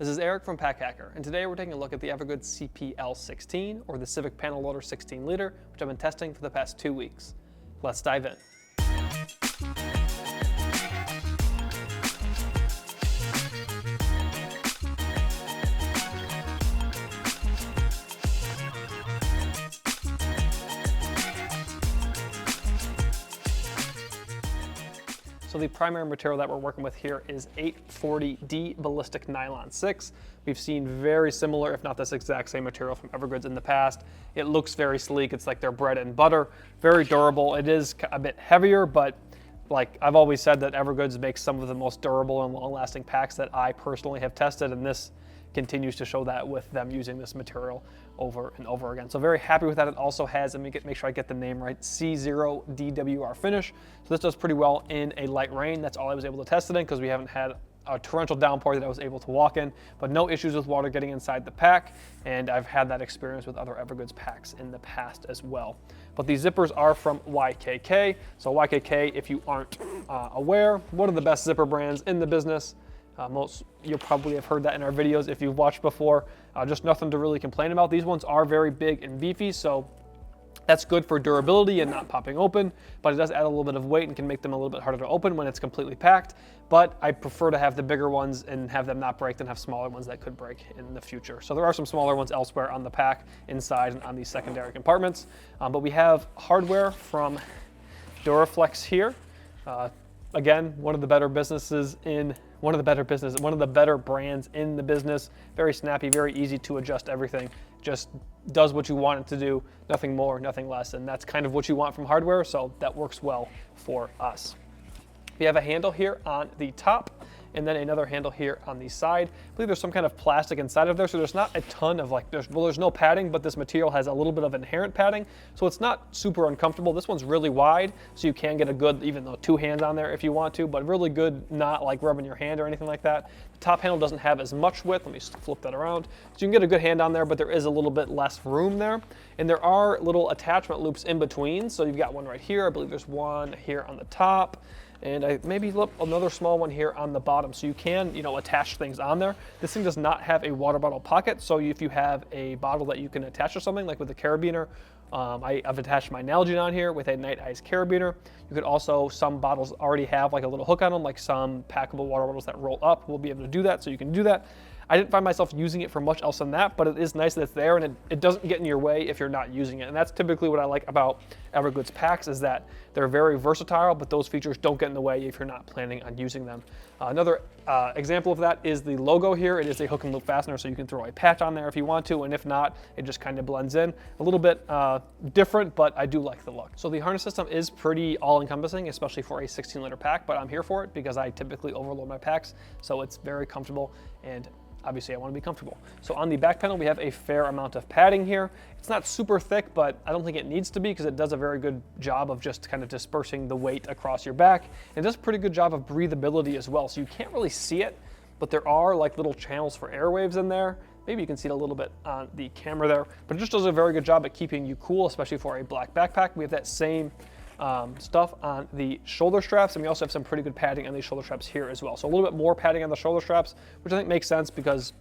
This is Eric from Pack Hacker, and today we're taking a look at the EVERGOODS CPL16, or the Civic Panel Loader 16 liter, which I've been testing for the past 2 weeks. Let's dive in. So the primary material that we're working with here is 840D ballistic nylon 6. We've seen very similar, if not this exact same material from EVERGOODS in the past. It looks very sleek. It's like their bread and butter. Very durable. It is a bit heavier, but like I've always said that EVERGOODS makes some of the most durable and long-lasting packs that I personally have tested, and this continues to show that with them using this material over and over again. So very happy with that. It also has, let me make sure I get the name right, C0DWR finish. So this does pretty well in a light rain. That's all I was able to test it in because we haven't had a torrential downpour that I was able to walk in, but no issues with water getting inside the pack. And I've had that experience with other EVERGOODS packs in the past as well. But these zippers are from YKK. So YKK, if you aren't aware, one of the best zipper brands in the business. You'll probably have heard that in our videos if you've watched before. Just nothing to really complain about. These ones are very big and beefy, so that's good for durability and not popping open, but it does add a little bit of weight and can make them a little bit harder to open when it's completely packed. But I prefer to have the bigger ones and have them not break than have smaller ones that could break in the future. So there are some smaller ones elsewhere on the pack, inside and on these secondary compartments. But we have hardware from Duraflex here. Again, one of the better brands in the business. Very snappy, very easy to adjust everything. Just does what you want it to do, nothing more, nothing less. And that's kind of what you want from hardware, so that works well for us. We have a handle here on the top, and then another handle here on the side. I believe there's some kind of plastic inside of there, so there's not a ton of there's no padding, but this material has a little bit of inherent padding, so it's not super uncomfortable. This one's really wide, so you can get a good, even though 2 hands on there if you want to, but really good, not like rubbing your hand or anything like that. The top handle doesn't have as much width. Let me flip that around. So you can get a good hand on there, but there is a little bit less room there. And there are little attachment loops in between. So you've got one right here. I believe there's one here on the top. And maybe another small one here on the bottom. So you can, attach things on there. This thing does not have a water bottle pocket. So if you have a bottle that you can attach to something, like with a carabiner, I've attached my Nalgene on here with a Night Eyes carabiner. You could also, some bottles already have like a little hook on them, like some packable water bottles that roll up will be able to do that. So you can do that. I didn't find myself using it for much else than that, but it is nice that it's there and it doesn't get in your way if you're not using it. And that's typically what I like about EVERGOODS packs, is that they're very versatile, but those features don't get in the way if you're not planning on using them. Another example of that is the logo here. It is a hook and loop fastener, so you can throw a patch on there if you want to, and if not, it just kind of blends in. A little bit different, but I do like the look. So the harness system is pretty all-encompassing, especially for a 16-liter pack, but I'm here for it because I typically overload my packs, so it's very comfortable, and obviously I want to be comfortable. So on the back panel, we have a fair amount of padding here. It's not super thick, but I don't think it needs to be because it does a very good job of just kind of dispersing the weight across your back. It does a pretty good job of breathability as well. So you can't really see it, but there are like little channels for airwaves in there. Maybe you can see it a little bit on the camera there, but it just does a very good job at keeping you cool, especially for a black backpack. We have that same stuff on the shoulder straps, and we also have some pretty good padding on these shoulder straps here as well. So a little bit more padding on the shoulder straps, which I think makes sense because,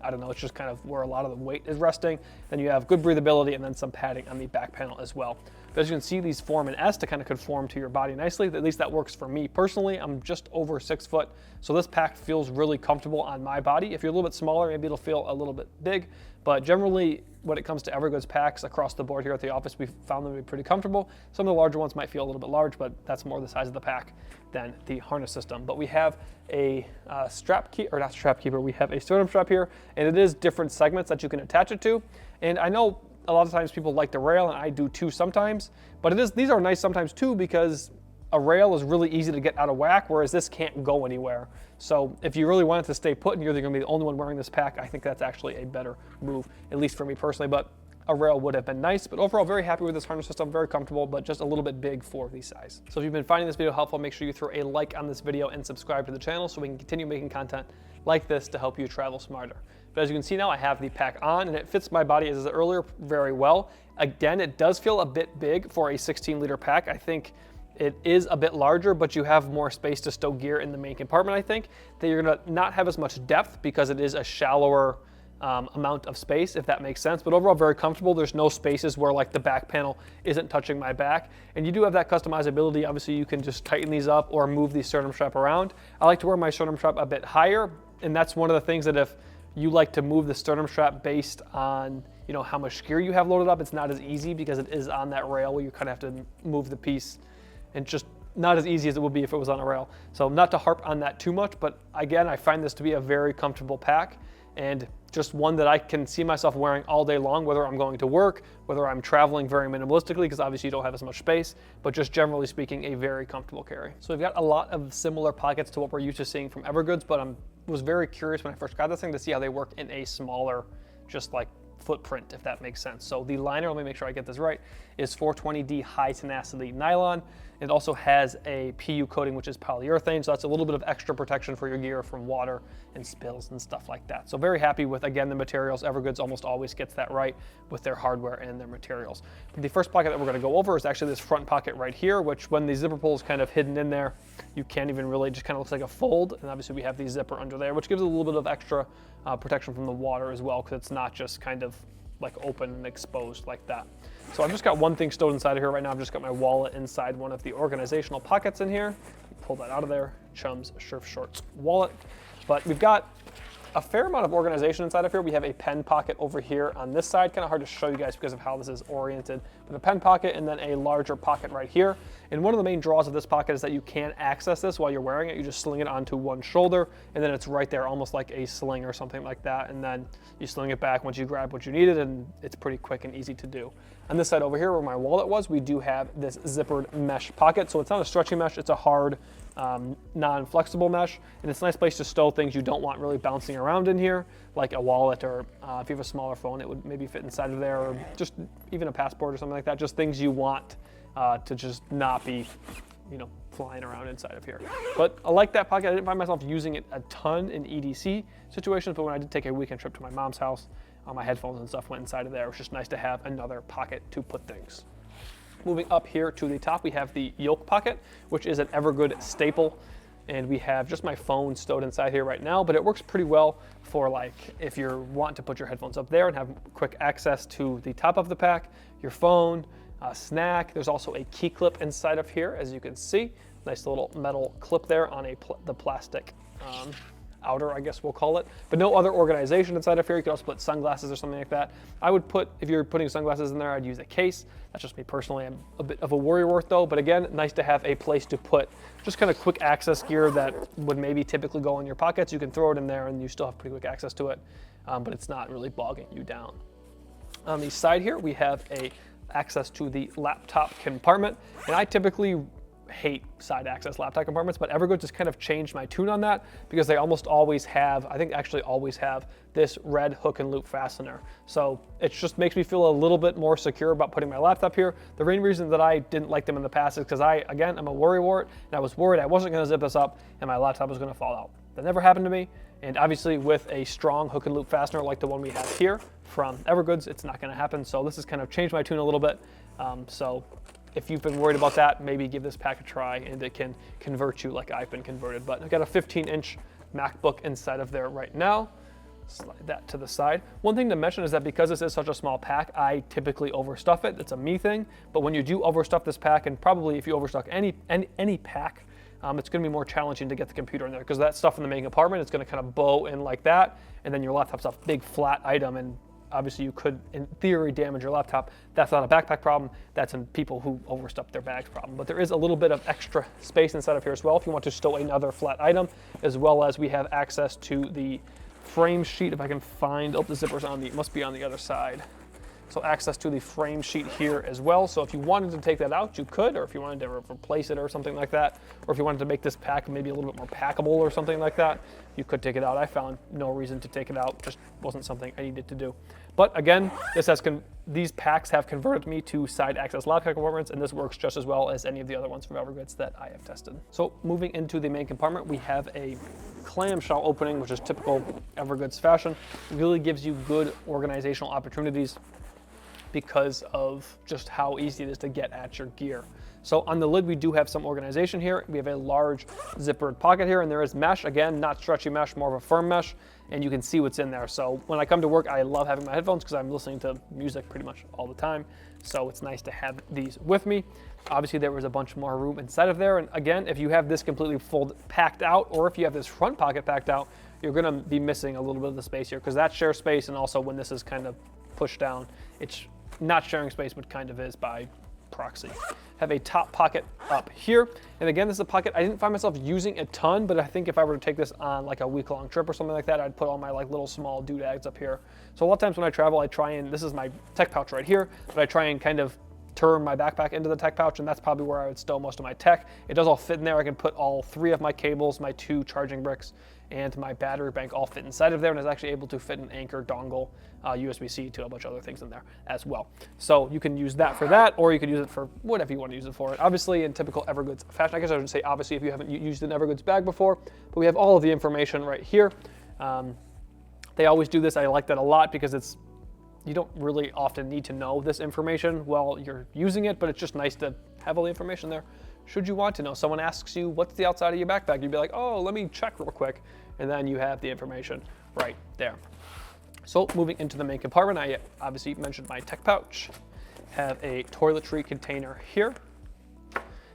I don't know, it's just kind of where a lot of the weight is resting. Then you have good breathability and then some padding on the back panel as well. But as you can see, these form an S to kind of conform to your body nicely. At least that works for me personally. I'm just over 6 foot, so this pack feels really comfortable on my body. If you're a little bit smaller, maybe it'll feel a little bit big, but generally, when it comes to EVERGOODS packs across the board here at the office, we've found them to be pretty comfortable. Some of the larger ones might feel a little bit large, but that's more the size of the pack than the harness system. But we have a we have a sternum strap here, and it is different segments that you can attach it to. And I know a lot of times people like the rail, and I do too sometimes, but these are nice sometimes too because a rail is really easy to get out of whack, whereas this can't go anywhere. So if you really want it to stay put and you're going to be the only one wearing this pack, I think that's actually a better move, at least for me personally, but a rail would have been nice. But overall, very happy with this harness system, very comfortable, but just a little bit big for the size. So if you've been finding this video helpful, make sure you throw a like on this video and subscribe to the channel so we can continue making content like this to help you travel smarter. But as you can see now, I have the pack on and it fits my body, as I said earlier, very well. Again, it does feel a bit big for a 16-liter pack. I think it is a bit larger, but you have more space to stow gear in the main compartment, I think, that you're gonna not have as much depth because it is a shallower amount of space, if that makes sense. But overall, very comfortable. There's no spaces where like the back panel isn't touching my back. And you do have that customizability. Obviously, you can just tighten these up or move the sternum strap around. I like to wear my sternum strap a bit higher, and that's one of the things that if you like to move the sternum strap based on, you know, how much gear you have loaded up, it's not as easy because it is on that rail where you kind of have to move the piece, and just not as easy as it would be if it was on a rail. So not to harp on that too much, but again, I find this to be a very comfortable pack, and just one that I can see myself wearing all day long, whether I'm going to work, whether I'm traveling very minimalistically, because obviously you don't have as much space, but just generally speaking, a very comfortable carry. So we've got a lot of similar pockets to what we're used to seeing from EVERGOODS, but was very curious when I first got this thing to see how they work in a smaller, just like footprint, if that makes sense. So the liner, let me make sure I get this right, is 420D high tenacity nylon. It also has a PU coating, which is polyurethane, so that's a little bit of extra protection for your gear from water and spills and stuff like that. So very happy with, again, the materials. EVERGOODS almost always gets that right with their hardware and their materials. But the first pocket that we're gonna go over is actually this front pocket right here, which when the zipper pull is kind of hidden in there, you can't even really, just kind of looks like a fold. And obviously we have the zipper under there, which gives it a little bit of extra protection from the water as well, because it's not just kind of like open and exposed like that. So I've just got one thing stowed inside of here right now. I've just got my wallet inside one of the organizational pockets in here. Pull that out of there, Chum's Surf Shorts wallet. But we've got a fair amount of organization inside of here. We have a pen pocket over here on this side. Kind of hard to show you guys because of how this is oriented. But a pen pocket and then a larger pocket right here. And one of the main draws of this pocket is that you can't access this while you're wearing it. You just sling it onto one shoulder and then it's right there, almost like a sling or something like that. And then you sling it back once you grab what you needed, and it's pretty quick and easy to do. On this side over here where my wallet was, we do have this zippered mesh pocket. So it's not a stretchy mesh, it's a hard, non-flexible mesh, and it's a nice place to stow things you don't want really bouncing around in here, like a wallet, or if you have a smaller phone, it would maybe fit inside of there, or just even a passport or something like that, just things you want to just not be, you know, flying around inside of here. But I like that pocket. I didn't find myself using it a ton in EDC situations, but when I did take a weekend trip to my mom's house, my headphones and stuff went inside of there. It was just nice to have another pocket to put things. Moving up here to the top, we have the yoke pocket, which is an EVERGOOD staple. And we have just my phone stowed inside here right now, but it works pretty well for like if you're wanting to put your headphones up there and have quick access to the top of the pack, your phone, a snack. There's also a key clip inside of here, as you can see. Nice little metal clip there on the plastic outer, I guess we'll call it, but no other organization inside of here. You could also put sunglasses or something like that. I would put, if you're putting sunglasses in there, I'd use a case. That's just me personally. I'm a bit of a worrywart though, but again, nice to have a place to put just kind of quick access gear that would maybe typically go in your pockets. You can throw it in there and you still have pretty quick access to it, but it's not really bogging you down. On the side here, we have access to the laptop compartment, and I typically hate side access laptop compartments, but EVERGOODS has kind of changed my tune on that because they almost always have, I think actually always have, this red hook and loop fastener. So it just makes me feel a little bit more secure about putting my laptop here. The main reason that I didn't like them in the past is because again, I'm a worrywart, and I was worried I wasn't gonna zip this up and my laptop was gonna fall out. That never happened to me, and obviously with a strong hook and loop fastener like the one we have here from EVERGOODS, it's not gonna happen. So this has kind of changed my tune a little bit. So if you've been worried about that, maybe give this pack a try and it can convert you like I've been converted. But I've got a 15-inch MacBook inside of there right now. Slide that to the side. One thing to mention is that because this is such a small pack, I typically overstuff it. It's a me thing. But when you do overstuff this pack, and probably if you overstuff any pack, it's going to be more challenging to get the computer in there because that stuff in the main compartment is going to kind of bow in like that, and then your laptop's a big flat item, and obviously you could, in theory, damage your laptop. That's not a backpack problem. That's in people who overstuff their bags problem. But there is a little bit of extra space inside of here as well if you want to stow another flat item, as well as we have access to the frame sheet. If I can find, the zipper's must be on the other side. So access to the frame sheet here as well. So if you wanted to take that out, you could, or if you wanted to replace it or something like that, or if you wanted to make this pack maybe a little bit more packable or something like that, you could take it out. I found no reason to take it out, just wasn't something I needed to do. But again, these packs have converted me to side access laptop compartments, and this works just as well as any of the other ones from EVERGOODS that I have tested. So moving into the main compartment, we have a clamshell opening, which is typical EVERGOODS fashion. It really gives you good organizational opportunities because of just how easy it is to get at your gear. So on the lid, we do have some organization here. We have a large zippered pocket here, and there is mesh. Again, not stretchy mesh, more of a firm mesh, and you can see what's in there. So when I come to work, I love having my headphones because I'm listening to music pretty much all the time. So it's nice to have these with me. Obviously, there was a bunch more room inside of there. And again, if you have this completely packed out, or if you have this front pocket packed out, you're gonna be missing a little bit of the space here because that shares space, and also when this is kind of pushed down, it's not sharing space, but kind of is by proxy. Have a top pocket up here, and again, this is a pocket I didn't find myself using a ton, but I think if I were to take this on like a week-long trip or something like that, I'd put all my like little small doodads up here. So a lot of times when I travel, I try and, this is my tech pouch right here, but I try and kind of turn my backpack into the tech pouch, and that's probably where I would stow most of my tech. It does all fit in there. I can put all 3 of my cables, my 2 charging bricks, and my battery bank all fit inside of there, and is actually able to fit an Anchor dongle, USB-C to a bunch of other things in there as well. So you can use that for that, or you could use it for whatever you want to use it for. Obviously, in typical EVERGOODS fashion, I guess I should say obviously if you haven't used an EVERGOODS bag before, but we have all of the information right here. They always do this. I like that a lot because you don't really often need to know this information while you're using it, but it's just nice to have all the information there. Should you want to know, someone asks you, what's the outside of your backpack? You'd be like, oh, let me check real quick. And then you have the information right there. So moving into the main compartment, I obviously mentioned my tech pouch. Have a toiletry container here,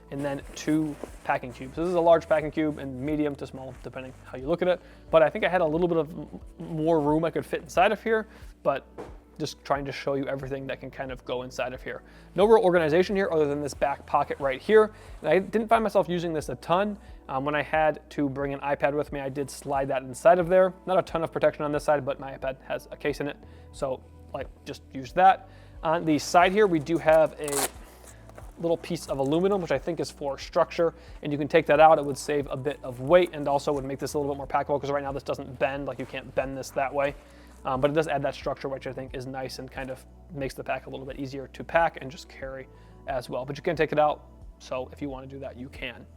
and then 2 packing cubes. This is a large packing cube and medium to small, depending how you look at it. But I think I had a little bit of more room I could fit inside of here, but just trying to show you everything that can kind of go inside of here. No real organization here other than this back pocket right here. And I didn't find myself using this a ton. When I had to bring an iPad with me, I did slide that inside of there. Not a ton of protection on this side, but my iPad has a case in it. So like just use that. On the side here, we do have a little piece of aluminum, which I think is for structure, and you can take that out. It would save a bit of weight and also would make this a little bit more packable because right now this doesn't bend, like you can't bend this that way. But it does add that structure, which I think is nice and kind of makes the pack a little bit easier to pack and just carry as well. But you can take it out, so if you want to do that, you can.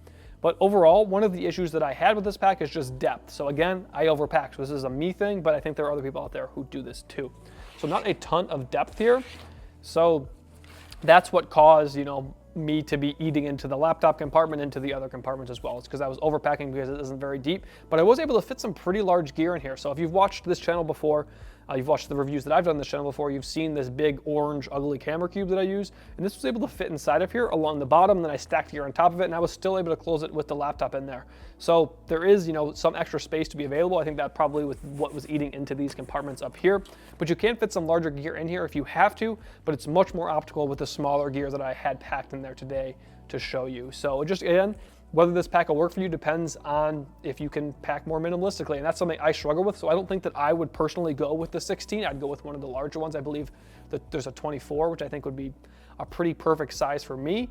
But overall, one of the issues that I had with this pack is just depth. So again, I overpack, so this is a me thing, but I think there are other people out there who do this too. So not a ton of depth here. So that's what caused, me to be eating into the laptop compartment, into the other compartments as well. It's because I was overpacking because it isn't very deep, but I was able to fit some pretty large gear in here. So if you've watched this channel before, you've watched the reviews that I've done on this channel before, you've seen this big orange ugly camera cube that I use, and this was able to fit inside of here along the bottom, and then I stacked gear on top of it, and I was still able to close it with the laptop in there. So there is, some extra space to be available. I think that probably with what was eating into these compartments up here, but you can fit some larger gear in here if you have to, but it's much more optical with the smaller gear that I had packed in there today to show you. So just again, whether this pack will work for you depends on if you can pack more minimalistically, and that's something I struggle with. So I don't think that I would personally go with the 16. I'd go with one of the larger ones. I believe that there's a 24, which I think would be a pretty perfect size for me.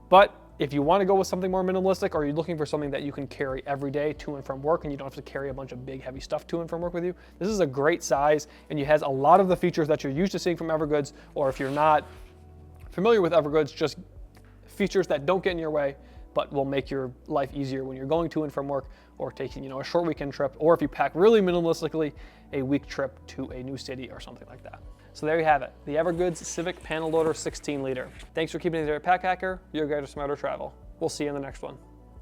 But if you want to go with something more minimalistic, or you're looking for something that you can carry every day to and from work, and you don't have to carry a bunch of big heavy stuff to and from work with you, this is a great size, and it has a lot of the features that you're used to seeing from EVERGOODS, or if you're not familiar with EVERGOODS, just features that don't get in your way, but will make your life easier when you're going to and from work, or taking a short weekend trip, or if you pack really minimalistically, a week trip to a new city or something like that. So there you have it, the EVERGOODS Civic Panel Loader 16 liter. Thanks for keeping it there at Pack Hacker, your guide to smarter travel. We'll see you in the next one.